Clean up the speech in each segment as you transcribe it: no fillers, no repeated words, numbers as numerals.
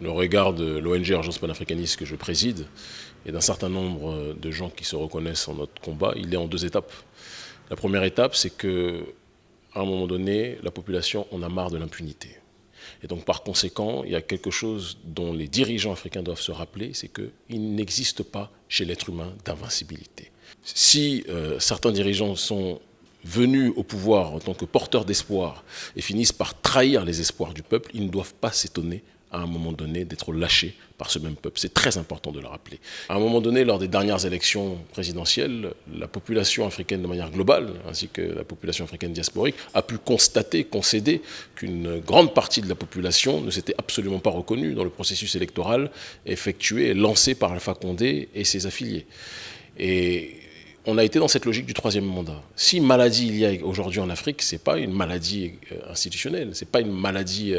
le regard de l'ONG Urgence panafricaniste que je préside et d'un certain nombre de gens qui se reconnaissent en notre combat, il est en deux étapes. La première étape, c'est que, à un moment donné, la population en a marre de l'impunité. Et donc, par conséquent, il y a quelque chose dont les dirigeants africains doivent se rappeler, c'est qu'il n'existe pas chez l'être humain d'invincibilité. Si certains dirigeants sont venus au pouvoir en tant que porteurs d'espoir et finissent par trahir les espoirs du peuple, ils ne doivent pas s'étonner à un moment donné d'être lâchés par ce même peuple. C'est très important de le rappeler. À un moment donné, lors des dernières élections présidentielles, la population africaine de manière globale, ainsi que la population africaine diasporique, a pu constater, concéder qu'une grande partie de la population ne s'était absolument pas reconnue dans le processus électoral effectué et lancé par Alpha Condé et ses affiliés. Et on a été dans cette logique du troisième mandat. Si maladie il y a aujourd'hui en Afrique, ce n'est pas une maladie institutionnelle, ce n'est pas une maladie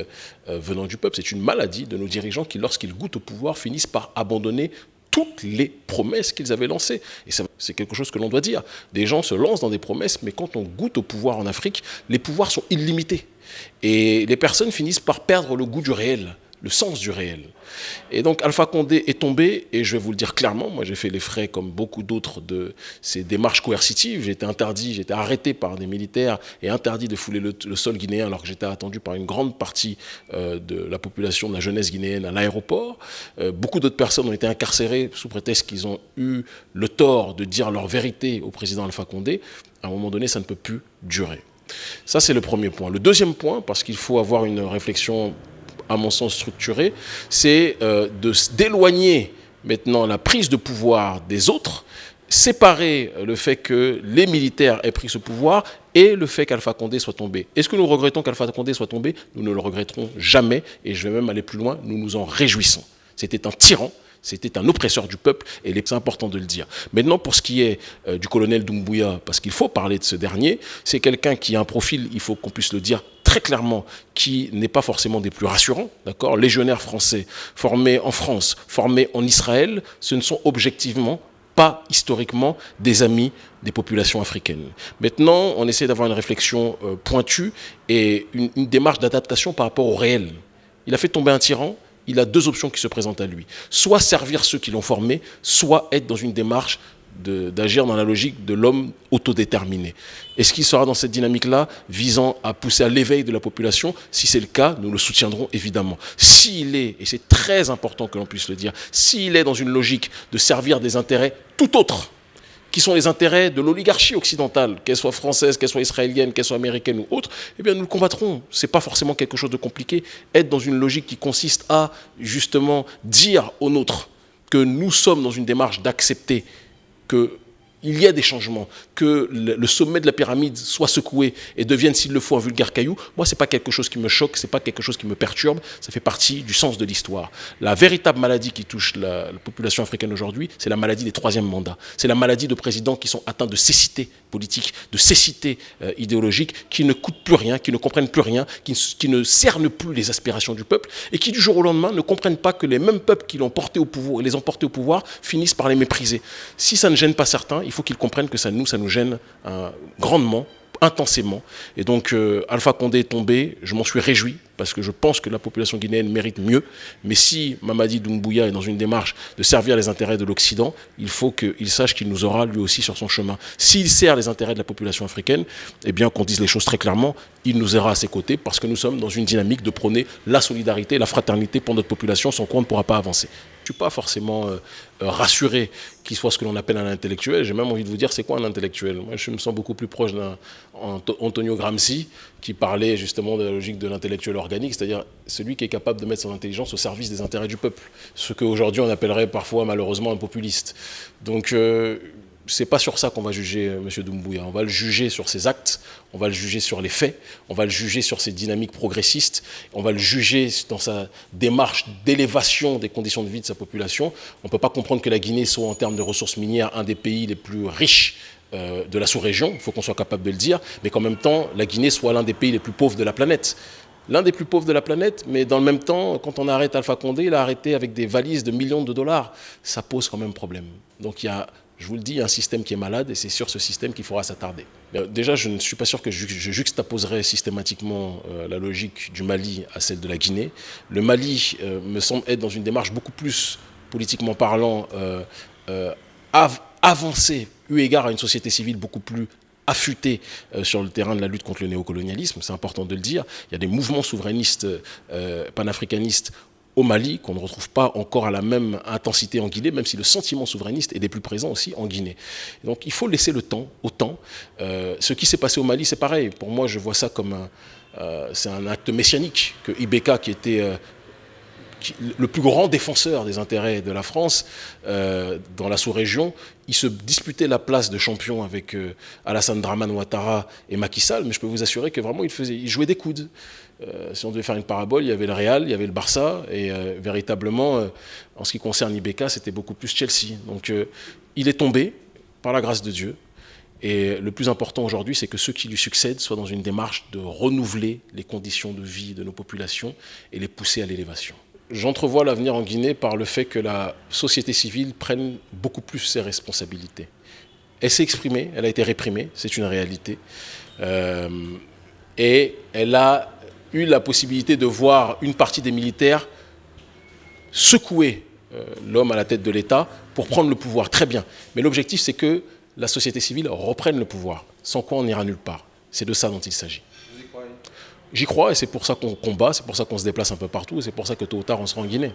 venant du peuple, c'est une maladie de nos dirigeants qui, lorsqu'ils goûtent au pouvoir, finissent par abandonner toutes les promesses qu'ils avaient lancées. Et c'est quelque chose que l'on doit dire. Des gens se lancent dans des promesses, mais quand on goûte au pouvoir en Afrique, les pouvoirs sont illimités. Et les personnes finissent par perdre le goût du réel, le sens du réel. Et donc Alpha Condé est tombé, et je vais vous le dire clairement, moi j'ai fait les frais comme beaucoup d'autres de ces démarches coercitives. J'ai été arrêté par des militaires et interdit de fouler le sol guinéen alors que j'étais attendu par une grande partie de la population, de la jeunesse guinéenne à l'aéroport. Beaucoup d'autres personnes ont été incarcérées sous prétexte qu'ils ont eu le tort de dire leur vérité au président Alpha Condé. À un moment donné, ça ne peut plus durer. Ça, c'est le premier point. Le deuxième point, parce qu'il faut avoir une réflexion à mon sens structurée, c'est d'éloigner maintenant la prise de pouvoir des autres, séparer le fait que les militaires aient pris ce pouvoir et le fait qu'Alpha Condé soit tombé. Est-ce que nous regrettons qu'Alpha Condé soit tombé? Nous ne le regretterons jamais, et je vais même aller plus loin, nous nous en réjouissons. C'était un tyran, c'était un oppresseur du peuple, et c'est important de le dire. Maintenant, pour ce qui est du colonel Doumbouya, parce qu'il faut parler de ce dernier, c'est quelqu'un qui a un profil, il faut qu'on puisse le dire très clairement, qui n'est pas forcément des plus rassurants, d'accord? Légionnaires français, formés en France, formés en Israël, ce ne sont objectivement pas historiquement des amis des populations africaines. Maintenant, on essaie d'avoir une réflexion pointue et une démarche d'adaptation par rapport au réel. Il a fait tomber un tyran. Il a deux options qui se présentent à lui. Soit servir ceux qui l'ont formé, soit être dans une démarche d'agir dans la logique de l'homme autodéterminé. Est-ce qu'il sera dans cette dynamique-là, visant à pousser à l'éveil de la population? Si c'est le cas, nous le soutiendrons évidemment. S'il est, et c'est très important que l'on puisse le dire, s'il est dans une logique de servir des intérêts tout autres, qui sont les intérêts de l'oligarchie occidentale, qu'elle soit française, qu'elle soit israélienne, qu'elle soit américaine ou autre, eh bien nous le combattrons. Ce n'est pas forcément quelque chose de compliqué. Être dans une logique qui consiste à justement dire aux nôtres que nous sommes dans une démarche d'accepter qu'il y a des changements, que le sommet de la pyramide soit secoué et devienne, s'il le faut, un vulgaire caillou, moi, ce n'est pas quelque chose qui me choque, ce n'est pas quelque chose qui me perturbe, ça fait partie du sens de l'histoire. La véritable maladie qui touche la population africaine aujourd'hui, c'est la maladie des troisièmes mandats. C'est la maladie de présidents qui sont atteints de cécité politique, de cécité idéologique, qui ne coûtent plus rien, qui ne comprennent plus rien, qui ne cernent plus les aspirations du peuple et qui, du jour au lendemain, ne comprennent pas que les mêmes peuples qui l'ont porté au pouvoir, les ont portés au pouvoir, finissent par les mépriser. Si ça ne gêne pas certains, il faut qu'ils comprennent que ça nous gêne grandement, intensément. Et donc, Alpha Condé est tombé, je m'en suis réjoui, parce que je pense que la population guinéenne mérite mieux. Mais si Mamadi Doumbouya est dans une démarche de servir les intérêts de l'Occident, il faut qu'il sache qu'il nous aura lui aussi sur son chemin. S'il sert les intérêts de la population africaine, eh bien qu'on dise les choses très clairement, il nous aura à ses côtés, parce que nous sommes dans une dynamique de prôner la solidarité, la fraternité pour notre population, sans quoi on ne pourra pas avancer. Je ne suis pas forcément rassuré qu'il soit ce que l'on appelle un intellectuel. J'ai même envie de vous dire, c'est quoi un intellectuel? Moi, je me sens beaucoup plus proche d'un Antonio Gramsci, qui parlait justement de la logique de l'intellectuel organique, c'est-à-dire celui qui est capable de mettre son intelligence au service des intérêts du peuple. Ce qu'aujourd'hui on appellerait parfois malheureusement un populiste. Donc c'est pas sur ça qu'on va juger M. Doumbouya. On va le juger sur ses actes, on va le juger sur les faits, on va le juger sur ses dynamiques progressistes, on va le juger dans sa démarche d'élévation des conditions de vie de sa population. On ne peut pas comprendre que la Guinée soit en termes de ressources minières un des pays les plus riches de la sous-région, il faut qu'on soit capable de le dire, mais qu'en même temps, la Guinée soit l'un des pays les plus pauvres de la planète. L'un des plus pauvres de la planète, mais dans le même temps, quand on arrête Alpha Condé, il a arrêté avec des valises de millions de dollars. Ça pose quand même problème. Donc il y a, Je vous le dis, il y a un système qui est malade et c'est sur ce système qu'il faudra s'attarder. Déjà, je ne suis pas sûr que je juxtaposerai systématiquement la logique du Mali à celle de la Guinée. Le Mali me semble être dans une démarche beaucoup plus, politiquement parlant, avancée, eu égard à une société civile beaucoup plus affûtée sur le terrain de la lutte contre le néocolonialisme, c'est important de le dire. Il y a des mouvements souverainistes, panafricanistes au Mali, qu'on ne retrouve pas encore à la même intensité en Guinée, même si le sentiment souverainiste est des plus présents aussi en Guinée. Et donc il faut laisser le temps au temps. Ce qui s'est passé au Mali, c'est pareil. Pour moi, je vois ça comme c'est un acte messianique que Ibeka, qui était le plus grand défenseur des intérêts de la France dans la sous-région, il se disputait la place de champion avec Alassane Dramane Ouattara et Macky Sall, mais je peux vous assurer que vraiment il jouait des coudes. Si on devait faire une parabole, il y avait le Real, il y avait le Barça, et véritablement, en ce qui concerne Ibeka, c'était beaucoup plus Chelsea. Donc il est tombé, par la grâce de Dieu, et le plus important aujourd'hui, c'est que ceux qui lui succèdent soient dans une démarche de renouveler les conditions de vie de nos populations et les pousser à l'élévation. J'entrevois l'avenir en Guinée par le fait que la société civile prenne beaucoup plus ses responsabilités. Elle s'est exprimée, elle a été réprimée, c'est une réalité. Et elle a eu la possibilité de voir une partie des militaires secouer l'homme à la tête de l'État pour prendre le pouvoir. Très bien. Mais l'objectif, c'est que la société civile reprenne le pouvoir, sans quoi on n'ira nulle part. C'est de ça dont il s'agit. J'y crois et c'est pour ça qu'on combat, c'est pour ça qu'on se déplace un peu partout et c'est pour ça que tôt ou tard on sera en Guinée.